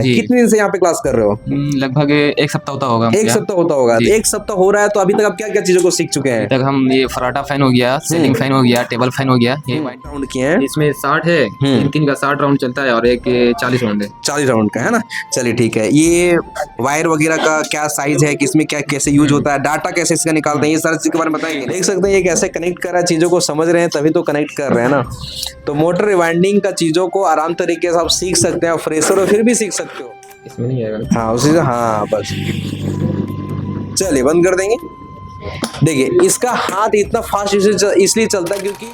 कितने दिन से यहाँ पे क्लास कर रहे हो? लगभग एक सप्ताह होता होगा। एक सप्ताह होता होगा। एक सप्ताह हो रहा है तो अभी तक आप क्या क्या चीजों को सीख चुके हैं? अभी तक हम ये फराटा फैन हो गया, सीलिंग फैन हो गया, टेबल फैन हो गया, ये वाइट राउंड किए हैं। इसमें 60 है, तीन का 60 राउंड चलता है और एक 40 राउंड है। 40 राउंड का है ना। चलिए ठीक है। ये वायर वगैरह का क्या साइज है, किसमें क्या कैसे यूज होता है, डाटा कैसे इसका निकालते हैं, ये सारी चीज के बारे में बताएंगे। देख सकते हैं ये कैसे कनेक्ट कर रहा है, चीजों को समझ रहे हैं तभी तो कनेक्ट कर रहे हैं ना। तो मोटर रिवाइंडिंग का चीजों को आराम तरीके से आप सीख सकते हैं, फ्रेशर हो फिर भी सीख सकते हो। इसमें नहीं आएगा। हाँ उसी से, हाँ बस चलिए बंद कर देंगे। देखिए इसका हाथ इतना फास्ट इसलिए चलता है क्योंकि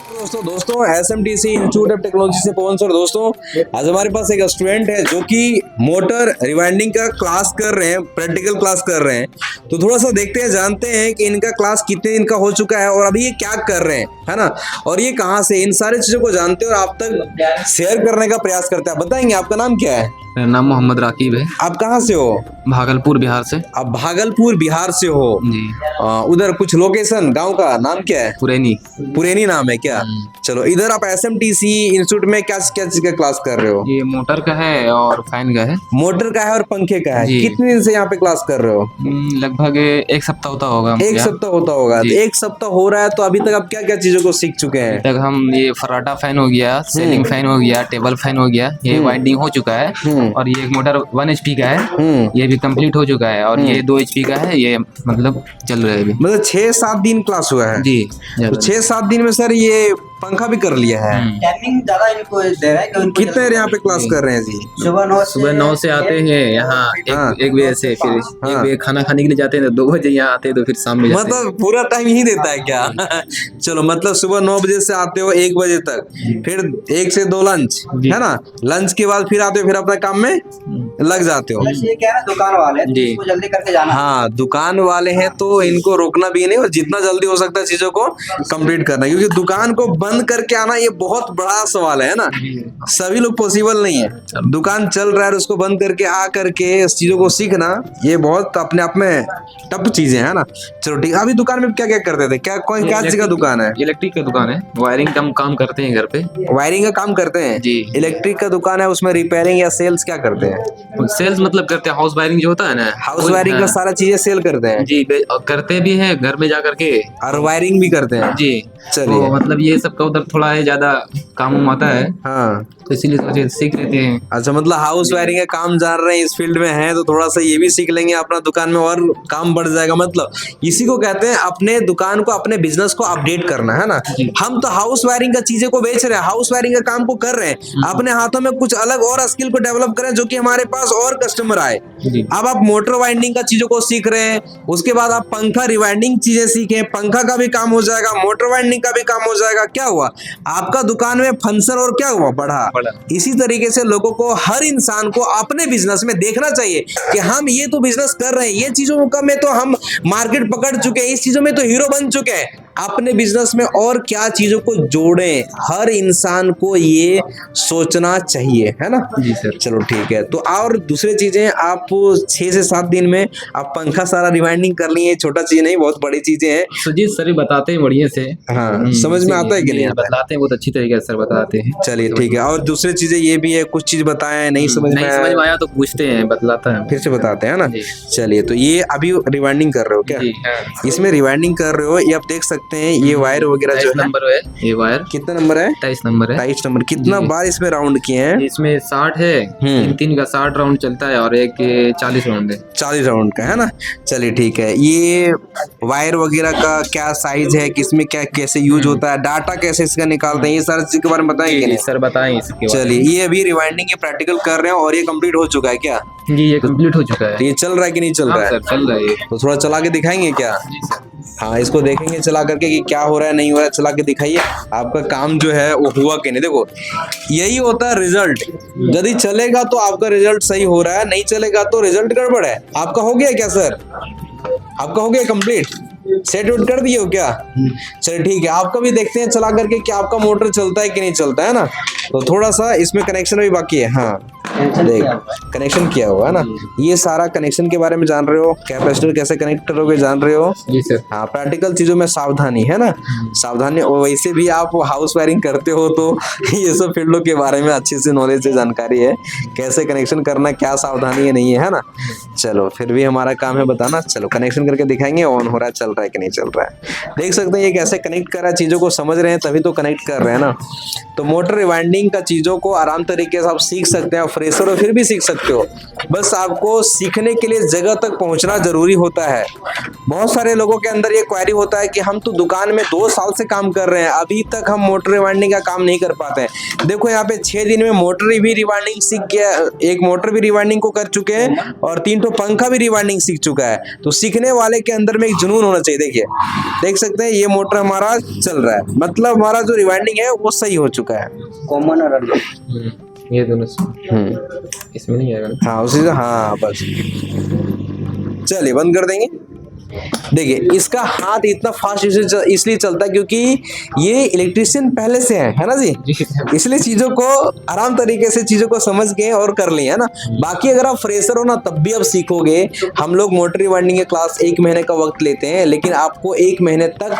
दोस्तों SMTC इंस्टीट्यूट ऑफ टेक्नोलॉजी से पवन सर दोस्तों आज हमारे पास एक स्टूडेंट है जो कि मोटर रिवाइंडिंग का क्लास कर रहे हैं, प्रैक्टिकल क्लास कर रहे हैं। तो थोड़ा सा देखते हैं, जानते हैं कि इनका क्लास कितने दिन का हो चुका है और अभी ये क्या कर रहे हैं, है ना, और ये कहाँ से, इन सारी चीजों को जानते हैं और आप तक शेयर करने का प्रयास करते हैं। बताएंगे आपका नाम क्या है? मेरा नाम मोहम्मद राकीब है। आप कहाँ से हो? भागलपुर बिहार से। आप भागलपुर बिहार से हो जी। उधर कुछ लोकेशन गांव का नाम क्या है? पुरैनी। पुरैनी नाम है क्या? चलो इधर आप SMTC इंस्टीट्यूट में क्या क्या चीज का क्लास कर रहे हो? ये मोटर का है और फैन का है। मोटर का है और पंखे का है। जी। कितने दिन से यहाँ पे क्लास कर रहे हो? लगभग एक सप्ताह होता होगा। एक सप्ताह होता होगा। जी। एक सप्ताह हो रहा है तो अभी तक आप क्या क्या चीजों को सीख चुके हैं? तक हम ये फराटा फैन हो गया, सीलिंग फैन हो गया, टेबल फैन हो गया, ये वाइंडिंग हो चुका है और ये एक मोटर 1 HP का है, ये भी कंप्लीट हो चुका है और ये 2 HP का है, ये मतलब चल रहा है अभी। मतलब 6-7 दिन क्लास हुआ है जी। तो 6-7 दिन में सर ये पंखा भी कर लिया है। टाइमिंग ज्यादा इनको दे रहा है कि उनको कितने यहाँ पे क्लास कर रहे हैं जी? सुबह 9 से आते हैं यहाँ, एक बजे से, फिर 1 बजे खाना खाने के लिए जाते हैं, तो 2 बजे यहाँ आते हैं, तो फिर शाम में जाते हैं। मतलब पूरा टाइम यही देता है क्या? चलो मतलब सुबह 9 बजे से आते हो 1 बजे तक, फिर 1 से 2 लंच, है ना, लंच के बाद फिर आते हो, फिर अपना काम में लग जाते हो। ये क्या है ना, दुकान वाले हैं, तो इसको जल्दी करके जाना। हाँ दुकान वाले हैं तो इनको रोकना भी नहीं और जितना जल्दी हो सकता है चीजों को कंप्लीट करना, क्योंकि दुकान को बंद करके आना ये बहुत बड़ा सवाल है ना। सभी लोग पॉसिबल नहीं है। दुकान चल रहा है और उसको बंद करके आ करके इस चीजों को सीखना ये बहुत अपने आप में टफ चीजें है ना। चलो ठीक है। अभी दुकान में क्या क्या करते थे? क्या कोई क्या चीज का दुकान है? इलेक्ट्रिक का दुकान है, वायरिंग का काम करते हैं घर पे। वायरिंग का काम करते हैं जी। इलेक्ट्रिक का दुकान है, उसमें रिपेयरिंग या सेल्स क्या करते हैं? सेल्स मतलब करते हैं, हाउस वायरिंग जो होता है ना, हाउस वायरिंग का सारा चीजें सेल करते हैं जी। करते भी हैं घर में जा करके और वायरिंग भी करते हैं जी। चलिए तो मतलब ये सब का उधर थोड़ा है, ज्यादा काम आता है, हाँ तो इसीलिए सोचे सीख लेते हैं। अच्छा मतलब हाउस वायरिंग का काम जान रहे हैं, इस फील्ड में हैं तो थोड़ा सा ये भी सीख लेंगे, अपना दुकान में और काम बढ़ जाएगा। मतलब इसी को कहते हैं अपने दुकान को, अपने बिजनेस को अपडेट करना, है ना। हम तो हाउस वायरिंग का चीजें को बेच रहे हैं, हाउस वायरिंग का काम को कर रहे हैं, अपने हाथों में कुछ अलग और स्किल को डेवलप करें जो कि हमारे पास और कस्टमर आए। अब आप मोटर वाइंडिंग का चीजों को सीख रहे हैं, उसके बाद आप पंखा रिवाइंडिंग चीजें सीखें, पंखा का भी काम हो जाएगा, मोटर वाइंडिंग का भी काम हो जाएगा। क्या हुआ आपका दुकान में फंक्शन और क्या हुआ बढ़ा। इसी तरीके से लोगों को, हर इंसान को अपने बिजनेस में देखना चाहिए कि हम ये तो बिजनेस कर रहे हैं, ये चीजों का में तो हम मार्केट पकड़ चुके हैं, इस चीजों में तो हीरो बन चुके हैं, अपने बिजनेस में और क्या चीजों को जोड़ें। हर इंसान को ये सोचना चाहिए, है ना जी सर। चलो ठीक है। तो और दूसरी चीजें आप 6 से 7 दिन में आप पंखा सारा रिवाइंडिंग कर लिए, छोटा चीज नहीं, बहुत बड़ी चीजें हैं। सुजीत सर भी बताते हैं बढ़िया से। हाँ समझ में आता है कि नहीं आता है? बताते हैं बहुत अच्छी तरीके से सर बताते हैं। चलिए ठीक है। और दूसरी चीजें ये भी है, कुछ चीज बताएं नहीं समझ में आया तो पूछते हैं, बतलाता है, फिर से बताते हैं ना। चलिए तो ये अभी रिवाइंडिंग कर रहे हो क्या? जी, हाँ। इसमें रिवाइंडिंग कर रहे हो, ये आप देख सकते हैं ये वायर वगैरह जो है। नंबर है ये वायर। कितना नंबर है? 23 नंबर है। 23 नंबर। कितना बार इसमें राउंड किए हैं? इसमें 60 है, तीन का 60 राउंड चलता है और एक 40 राउंड है। 40 राउंड का है ना। चलिए ठीक है। ये वायर वगैरह का क्या साइज है, किसमें क्या कैसे यूज होता है, डाटा कैसे इसका निकालते हैं, ये सारी चीज के बारे में बताएंगे सर बताएं इसके बारे में। चलिए ये अभी रिवाइंडिंग ये प्रैक्टिकल कर रहे हैं और ये कंप्लीट हो चुका है क्या? जी ये कंप्लीट हो चुका है। ये चल रहा है कि नहीं चल रहा है? सर चल रहा है। तो थोड़ा चला के दिखाएंगे क्या? हाँ इसको देखेंगे चला करके कि क्या हो रहा है नहीं हो रहा है, चला के दिखाइए आपका काम जो है वो हुआ कि नहीं। देखो यही होता है रिजल्ट, यदि चलेगा तो आपका रिजल्ट सही हो रहा है, नहीं चलेगा तो रिजल्ट गड़बड़ है। आपका हो गया क्या सर? आपका हो गया कंप्लीट? सेट उट कर दिए हो क्या? चलो ठीक है, आपका भी देखते हैं चला करके कि आपका मोटर चलता है कि नहीं चलता है ना। तो थोड़ा सा इसमें कनेक्शन भी बाकी है। हाँ देख, कनेक्शन किया हुआ है ना, ये सारा कनेक्शन के बारे में जान रहे हो, कैपेसिटर कैसे कनेक्ट करोगे जान रहे हो। जी सर। हाँ, प्रैक्टिकल चीजों में सावधानी है ना, सावधानी। वैसे भी आप हाउस वायरिंग करते हो तो ये सब फील्डों के बारे में अच्छे से नॉलेज से जानकारी है, कैसे कनेक्शन करना, क्या सावधानी है नहीं है ना। चलो फिर भी हमारा काम है बताना। चलो कनेक्शन करके दिखाएंगे ऑन हो रहा है, चल रहा है कि नहीं चल रहा है। देख सकते हैं ये कैसे कनेक्ट कर रहा है, चीजों को समझ रहे हैं तभी तो कनेक्ट कर रहे हैं ना। तो मोटर रिवाइंडिंग का चीजों को आराम तरीके से आप सीख सकते हैं, फ्रेशर हो फिर भी सीख सकते हो। बस आपको सीखने के लिए जगह तक पहुंचना जरूरी होता है। बहुत सारे लोगों के अंदर ये क्वेरी होता है कि हम तो दुकान में 2 साल से काम कर रहे हैं, अभी तक हम मोटर रिवाइंडिंग का काम नहीं कर पाते हैं। देखो यहाँ पे 6 दिन में मोटर भी रिवाइंडिंग सीख गया, एक मोटर भी रिवाइंडिंग को कर चुके हैं और 3 ठो पंखा भी रिवाइंडिंग सीख चुका है। तो सीखने वाले के अंदर में एक जुनून होना चाहिए। देखिए देख सकते हैं ये मोटर हमारा चल रहा है, मतलब हमारा जो रिवाइंडिंग है वो सही हो चुका है। कॉमन और ये दोनों इसमें नहीं आएगा। हाँ उसी से, हाँ बस चलिए बंद कर देंगे। देखिए इसका हाथ इतना फास्ट इसलिए चलता है क्योंकि ये इलेक्ट्रिशियन पहले से है ना जी, इसलिए चीजों को आराम तरीके से चीजों को समझ गए और कर लिए है ना। बाकी अगर आप फ्रेशर हो ना तब भी आप सीखोगे। हम लोग मोटर रिवाइंडिंग के क्लास 1 महीने का वक्त लेते हैं, लेकिन आपको 1 महीने तक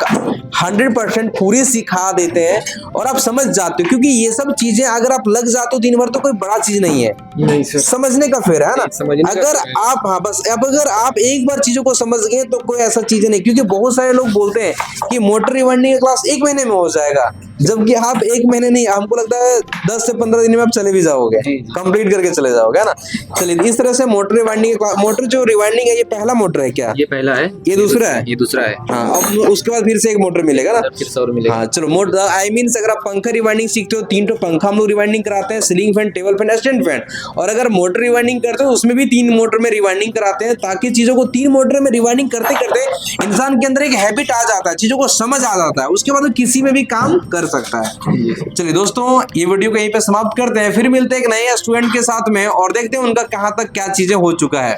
100% पूरी सिखा देते हैं और आप समझ जाते हो। क्योंकि ये सब चीजें अगर आप लग जाते हो दिन भर तो कोई बड़ा चीज नहीं है, नहीं सर। समझने का फेर है ना। अगर आप, हाँ बस, अब अगर आप एक बार चीजों को समझ गए तो कोई ऐसा चीजें नहीं। क्योंकि बहुत सारे लोग बोलते हैं कि मोटर रिवाइंडिंग का क्लास 1 महीने में हो जाएगा, जबकि आप 1 महीने नहीं, हमको लगता है 10 से 15 दिन में आप चले भी जाओगे, कंप्लीट करके चले जाओगे है ना। चलिए इस तरह से मोटर रिवाइंडिंग, मोटर जो रिवाइंडिंग है ये पहला मोटर है क्या? ये पहला है, ये दूसरा है, ये दूसरा है। हाँ, अब उसके बाद फिर से एक मोटर मिलेगा ना, फिर से और मिलेगा। हाँ चलो मोटर आई मीन अगर आप पंखा रिवाइंडिंग सीखते हो 3 ठो पंखा हम लोग रिवाइंडिंग कराते हैं, ceiling fan, table fan, stand fan. और अगर मोटर रिवाइंडिंग करते हो उसमें भी 3 मोटर में रिवाइंडिंग कराते हैं, ताकि चीजों को 3 मोटर में रिवाइंडिंग करते करते इंसान के अंदर एक हैबिट आ जाता है, चीजों को समझ आ जाता है, उसके बाद वो किसी में भी काम कर सकता है। चलिए दोस्तों ये वीडियो को यहीं पे समाप्त करते हैं, फिर मिलते हैं एक नए स्टूडेंट के साथ में और देखते हैं उनका कहाँ तक क्या चीजें हो चुका है।